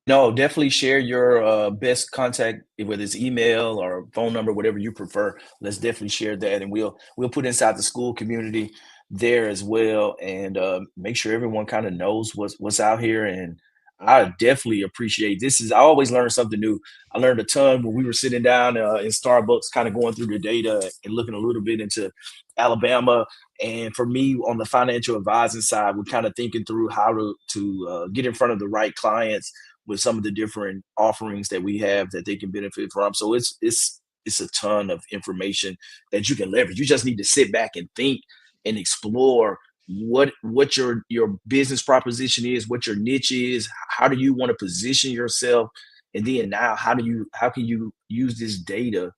no, definitely share your best contact, whether it's email or phone number, whatever you prefer. Let's definitely share that, and we'll put inside the school community there as well, and make sure everyone kind of knows what's out here. And I definitely appreciate this. Is I always learn something new. I learned a ton when we were sitting down in Starbucks, kind of going through the data and looking a little bit into Alabama. And for me, on the financial advising side, we're kind of thinking through how to get in front of the right clients with some of the different offerings that we have that they can benefit from. So it's a ton of information that you can leverage. You just need to sit back and think and explore what your business proposition is, what your niche is, how do you want to position yourself, and then now how can you use this data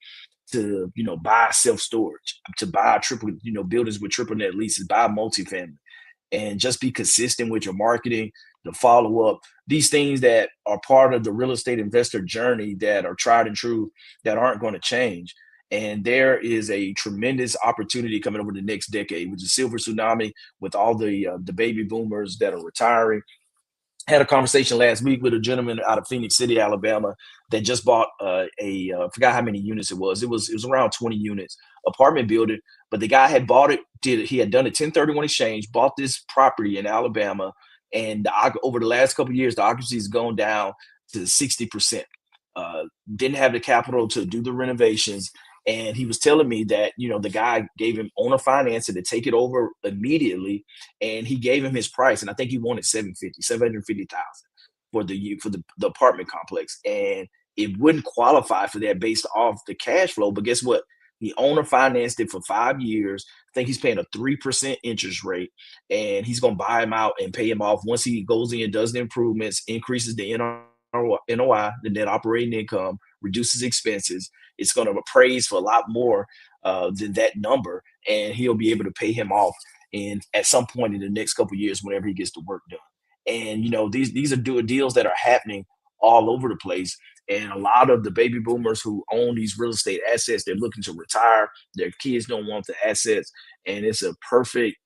to buy self storage, to buy triple buildings with triple net leases, buy multifamily, and just be consistent with your marketing, the follow up, these things that are part of the real estate investor journey that are tried and true, that aren't going to change. And there is a tremendous opportunity coming over the next decade with the silver tsunami, with all the baby boomers that are retiring. Had a conversation last week with a gentleman out of Phoenix City, Alabama, that just bought forgot how many units it was. It was around 20 units, apartment building. But the guy had bought it. He had done a 1031 exchange, bought this property in Alabama, and over the last couple of years, the occupancy has gone down to 60%. Didn't have the capital to do the renovations, and he was telling me that the guy gave him owner financing to take it over immediately, and he gave him his price, and I think he wanted 750,000 for the apartment complex, and it wouldn't qualify for that based off the cash flow. But guess what? The owner financed it for 5 years. I think he's paying a 3% interest rate, and he's going to buy him out and pay him off once he goes in and does the improvements, increases the NOI, the net operating income, reduces expenses. It's going to appraise for a lot more than that number, and he'll be able to pay him off in at some point in the next couple of years whenever he gets the work done. And these are deals that are happening all over the place. And a lot of the baby boomers who own these real estate assets, they're looking to retire. Their kids don't want the assets, and it's a perfect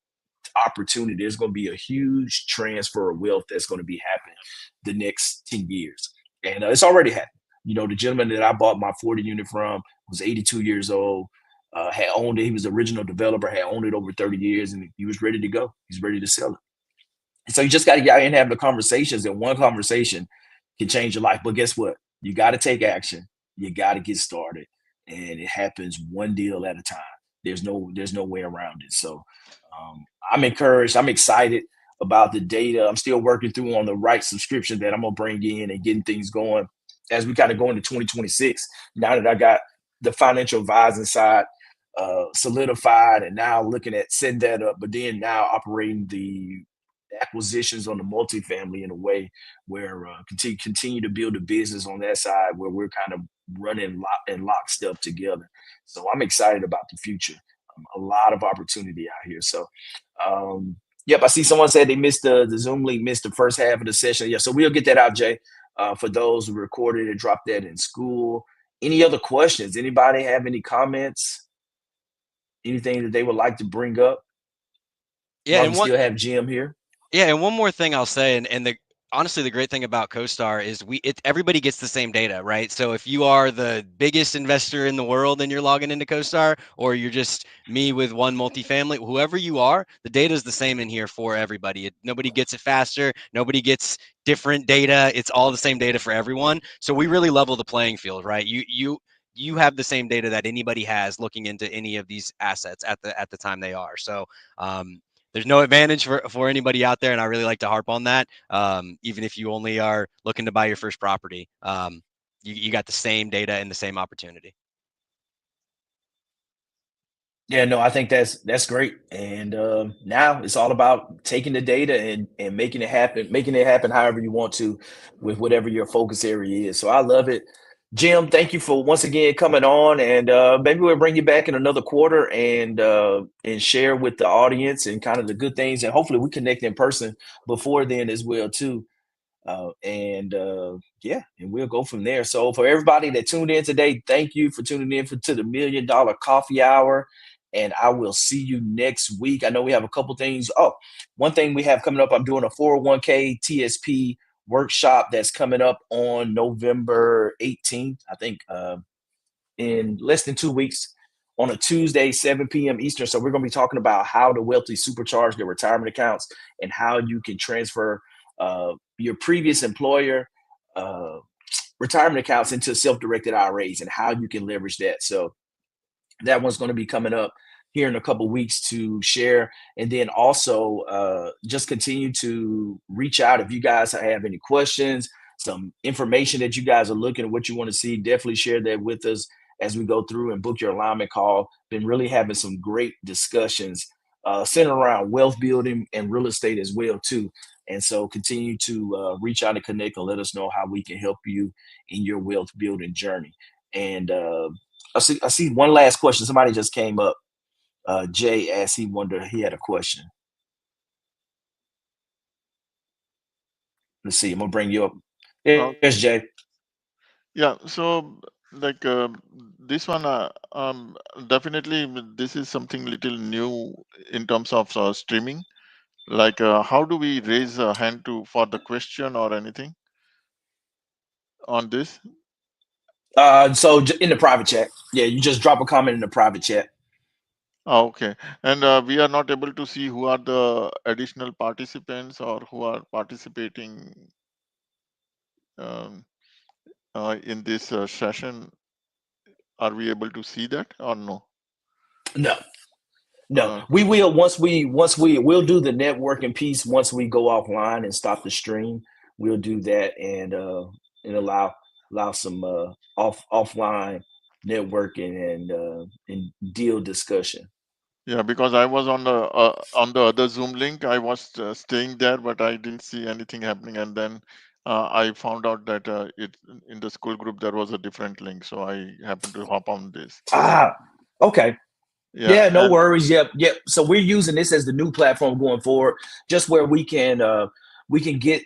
opportunity. There's going to be a huge transfer of wealth that's going to be happening the next 10 years. And it's already happened. The gentleman that I bought my 40 unit from was 82 years old, had owned it. He was the original developer, had owned it over 30 years, and he was ready to go. He's ready to sell it. And so you just got to get out and have the conversations, and one conversation can change your life. But guess what? You got to take action. You got to get started, and it happens one deal at a time. There's no way around it. So I'm encouraged. I'm excited about the data. I'm still working through on the right subscription that I'm gonna bring in and getting things going as we kind of go into 2026. Now that I got the financial advising side solidified, and now looking at setting that up, but then now operating the acquisitions on the multifamily in a way where continue to build a business on that side where we're kind of running in lockstep together. So I'm excited about the future. A lot of opportunity out here. So, yep, I see someone said they missed the Zoom link, missed the first half of the session. Yeah, so we'll get that out, Jay, for those who recorded and dropped that in school. Any other questions? Anybody have any comments? Anything that they would like to bring up Yeah, while we and one still have Jim here? Yeah, and one more thing I'll say, and the honestly the great thing about CoStar is everybody gets the same data, right? So if you are the biggest investor in the world and you're logging into CoStar, or you're just me with one multifamily, whoever you are, the data is the same in here for everybody. Nobody gets it faster, nobody gets different data. It's all the same data for everyone. So we really level the playing field, right? You have the same data that anybody has looking into any of these assets at the time they are. So there's no advantage for anybody out there, and I really like to harp on that. Even if you only are looking to buy your first property, you got the same data and the same opportunity. Yeah, no, I think that's great. And now it's all about taking the data and making it happen however you want to with whatever your focus area is. So I love it. Jim, thank you for once again coming on, and maybe we'll bring you back in another quarter and share with the audience and kind of the good things, and hopefully we connect in person before then as well too. Yeah, and we'll go from there. So for everybody that tuned in today, thank you for tuning in to the $1 Million Coffee Hour. And I will see you next week. I know we have a couple things. Oh, one thing we have coming up, I'm doing a 401k TSP workshop that's coming up on November 18th. I think in less than 2 weeks on a Tuesday, 7 p.m. Eastern. So we're going to be talking about how the wealthy supercharge their retirement accounts and how you can transfer your previous employer uh, retirement accounts into self-directed IRAs and how you can leverage that. So that one's going to be coming up here in a couple weeks to share. And then also just continue to reach out if you guys have any questions, some information that you guys are looking at, what you want to see. Definitely share that with us as we go through and book your alignment call. Been really having some great discussions centered around wealth building and real estate as well too. And so continue to reach out and connect and let us know how we can help you in your wealth building journey. And I see one last question. Somebody just came up. Jay asked, he wondered, he had a question. Let's see. I'm gonna bring you up. There's Okay. Jay. Yeah. So, like this one, definitely this is something little new in terms of streaming. Like, how do we raise a hand to for the question or anything on this? So in the private chat, yeah, you just drop a comment in the private chat. Okay. And we are not able to see who are the additional participants or who are participating um, in this session. Are we able to see that or no? No, no, Uh, we will we'll do the networking piece once we go offline and stop the stream. We'll do that and allow some offline networking and deal discussion. Yeah, because I was on the other Zoom link. I was staying there, but I didn't see anything happening. And then I found out that it in the school group there was a different link, so I happened to hop on this. Ah, okay. Yeah, Yeah, no and worries. Yep, yep. So we're using this as the new platform going forward, just where we can get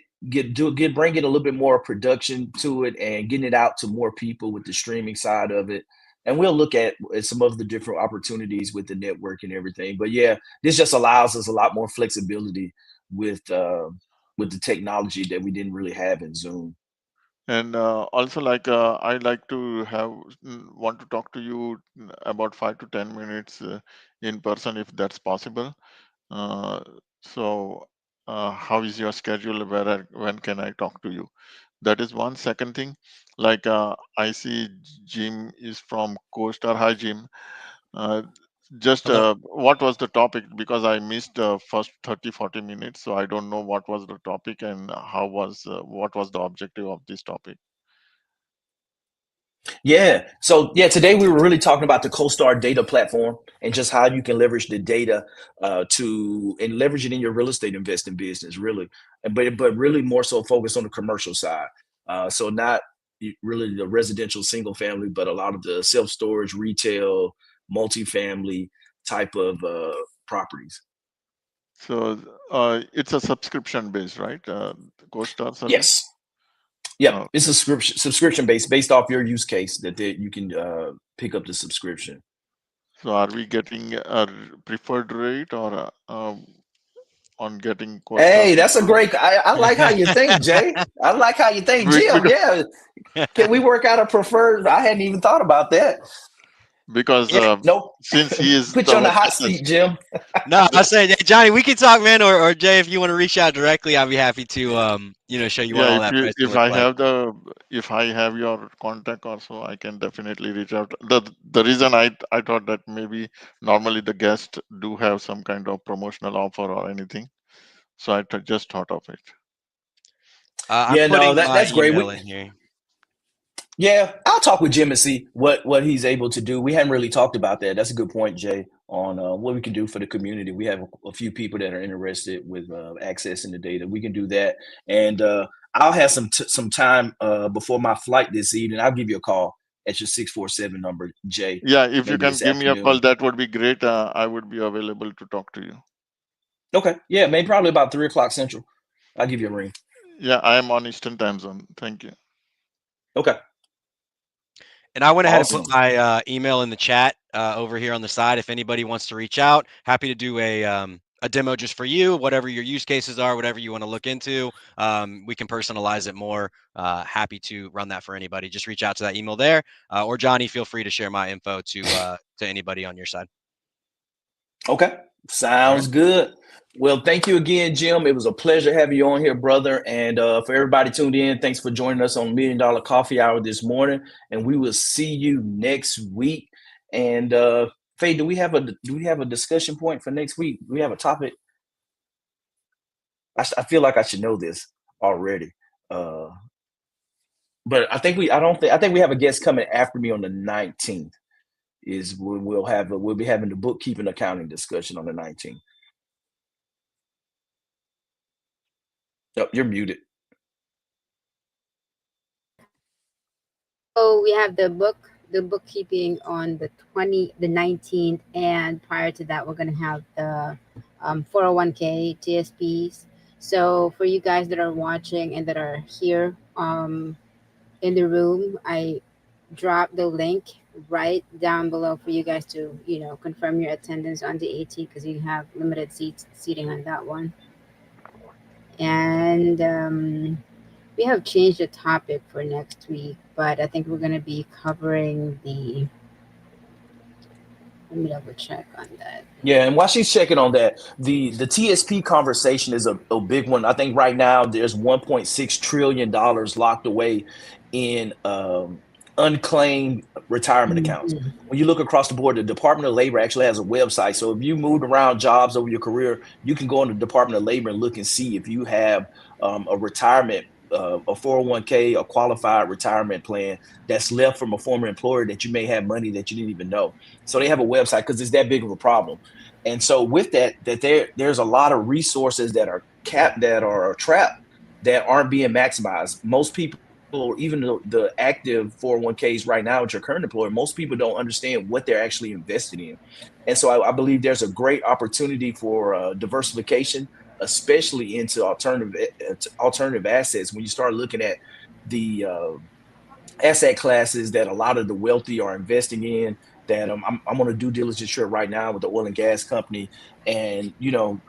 bring it a little bit more production to it and getting it out to more people with the streaming side of it. And we'll look at some of the different opportunities with the network and everything. But yeah, this just allows us a lot more flexibility with the technology that we didn't really have in Zoom. also like I like to have want to talk to you about 5 to 10 minutes in person if that's possible. Uh, so how is your schedule? When can I talk to you? That is one. Second thing, like I see Jim is from CoStar. Hi, Jim. Uh, just Hello. what was the topic? Because I missed the first 30 to 40 minutes, so I don't know what was the topic and what was the objective of this topic. Yeah. So yeah, today we were really talking about the CoStar data platform and just how you can leverage the data to and leverage it in your real estate investing business, really. But really more so focused on the commercial side. So not really the residential single family, but a lot of the self storage, retail, multifamily type of properties. So it's a subscription based, right? CoStar service. Yes. Yep. Oh, It's a subscription based off your use case that you can pick up the subscription. so are we getting a preferred rate or on getting CoStar Hey, that's a subscription? great. I like how you think, Jay. I like how you think, Jim. Because Yeah, can we work out a preferred? I hadn't even thought about that. because Yeah. Nope. since he is Put the you on the one hot that seat, Jim. No, I was saying, hey, Johnny, we can talk, man, or Jay, if you want to reach out directly, I'll be happy to, show you what yeah, all that pricing if looks I like. have if I have your contact also, I can definitely reach out. The reason I thought that maybe normally the guests do have some kind of promotional offer or anything, so I just thought of it. I'm Yeah, no, putting my that's great. email in here. Yeah, I'll talk with Jim and see what he's able to do. We hadn't really talked about that. That's a good point, Jay, on what we can do for the community. We have a few people that are interested with accessing the data. We can do that, and I'll have some time before my flight this evening. I'll give you a call at your 647 number, Jay, Yeah, if you maybe can this give me a call, afternoon. that would be great. I would be available to talk to you. Okay, yeah, maybe probably about 3 o'clock Central. I'll give you a ring. Yeah, I am on Eastern Time Zone. Thank you. Okay, And I went ahead and put awesome. my email in the chat over here on the side. If anybody wants to reach out, happy to do a demo just for you, whatever your use cases are, whatever you want to look into. We can personalize it more. Happy to run that for anybody. Just reach out to that email there, or Johnny, feel free to share my info to anybody on your side. Okay, All right. sounds good. Well, thank you again, Jim. It was a pleasure having you on here, brother. And for everybody tuned in, thanks for joining us on $1 Million Coffee Hour this morning. And we will see you next week. And Faye, do we have a discussion point for next week? Do we have a topic? I feel like I should know this already. But I think I think we have a guest coming after me on the 19th. Is we'll be having the bookkeeping accounting discussion on the 19th. Yep, you're muted. So we have the bookkeeping on the 19th, and prior to that, we're gonna have the 401k TSPs. So for you guys that are watching and that are here in the room, I dropped the link right down below for you guys to confirm your attendance on the 18th, because you have limited seating on that one. And we have changed the topic for next week, but I think we're going to be covering the. Let me double check on that. Yeah, and while she's checking on that, the TSP conversation is a big one. I think right now there's $1.6 trillion locked away in unclaimed retirement accounts. Mhm. When you look across the board, the Department of Labor actually has a website. So if you moved around jobs over your career, you can go on the Department of Labor and look and see if you have a retirement, a 401k, a qualified retirement plan that's left from a former employer that you may have money that you didn't even know. So they have a website because it's that big of a problem. And so with that there's a lot of resources that are capped, that are trapped, that aren't being maximized. Most people, even the active 401ks right now at your current employer, most people don't understand what they're actually invested in. And so I believe there's a great opportunity for diversification, especially into alternative assets. When you start looking at the asset classes that a lot of the wealthy are investing in, that I'm on a due diligence trip right now with the oil and gas company, and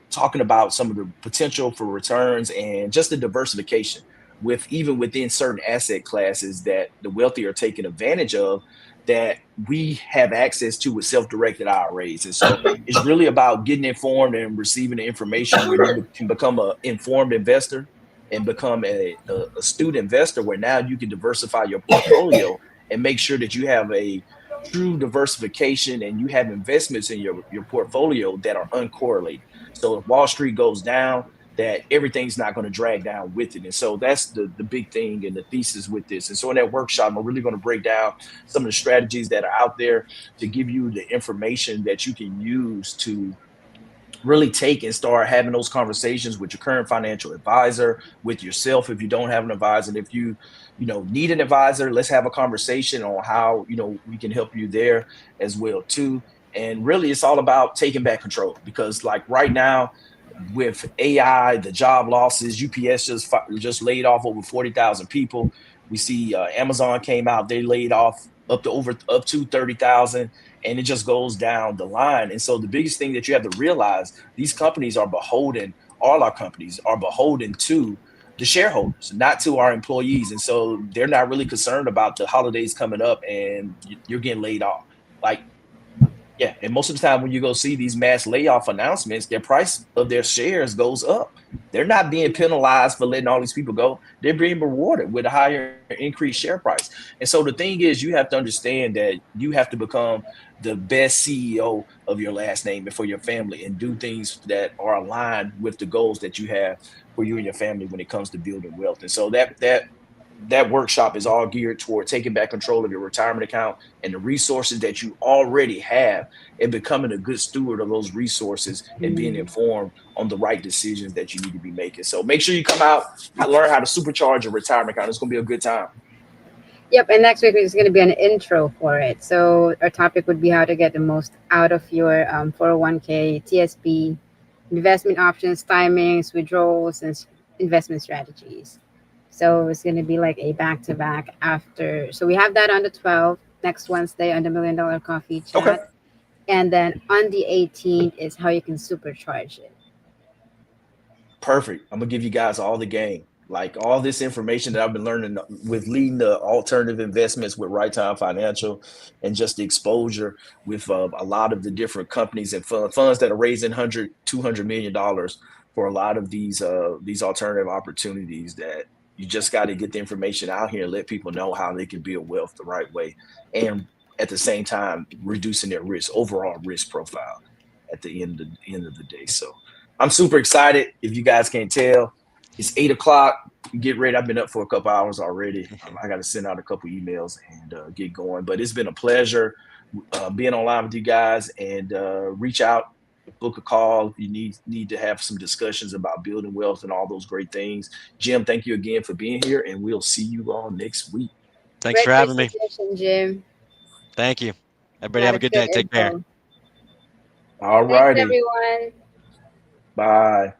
talking about some of the potential for returns and just the diversification with even within certain asset classes that the wealthy are taking advantage of, that we have access to with self-directed IRAs. And so it's really about getting informed and receiving the information where you can become an informed investor and become a astute investor, where now you can diversify your portfolio and make sure that you have a true diversification and you have investments in your portfolio that are uncorrelated. So if Wall Street goes down, that everything's not going to drag down with it. And so that's the big thing and the thesis with this. And so in that workshop, I'm really going to break down some of the strategies that are out there to give you the information that you can use to really take and start having those conversations with your current financial advisor, with yourself if you don't have an advisor. And if you need an advisor, let's have a conversation on how we can help you there as well too. And really it's all about taking back control, because like right now with AI, the job losses, UPS just laid off over 40,000 people. We see Amazon came out, they laid off up to 30,000, and it just goes down the line. And so the biggest thing that you have to realize, these companies are beholden, all our companies are beholden to the shareholders, not to our employees. And so they're not really concerned about the holidays coming up and you're getting laid off. Like, yeah, and most of the time when you go see these mass layoff announcements, their price of their shares goes up. They're not being penalized for letting all these people go. They're being rewarded with a higher increased share price. And so the thing is, you have to understand that you have to become the best CEO of your last name and for your family, and do things that are aligned with the goals that you have for you and your family when it comes to building wealth. And so that workshop is all geared toward taking back control of your retirement account and the resources that you already have, and becoming a good steward of those resources and being Mm. informed on the right decisions that you need to be making. So make sure you come out and learn how to supercharge your retirement account. It's going to be a good time. Yep, and next week is going to be an intro for it. So our topic would be how to get the most out of your 401k, TSP, investment options, timings, withdrawals, and investment strategies. So it's going to be like a back to back after. So we have that on the 12th, next Wednesday on the Million Dollar Coffee Okay. Chat. And then on the 18th is how you can supercharge it. Perfect. I'm going to give you guys all the game. Like all this information that I've been learning with leading the alternative investments with Right Time Financial, and just the exposure with a lot of the different companies and funds that are raising 100, $200 million for a lot of these alternative opportunities, that you just got to get the information out here and let people know how they can build wealth the right way. And at the same time, reducing their overall risk profile at the end of the day. So I'm super excited. If you guys can't tell, it's 8 o'clock. Get ready. I've been up for a couple hours already. I got to send out a couple emails and get going. But it's been a pleasure being online with you guys. And reach out, book a call if you need to have some discussions about building wealth and all those great things. Jim, thank you again for being here, and we'll see you all next week. Thanks for Great having me. presentation, Jim. Thank you. A Everybody lot have a of good good night. Take care. info. All Thanks, righty. everyone. Bye.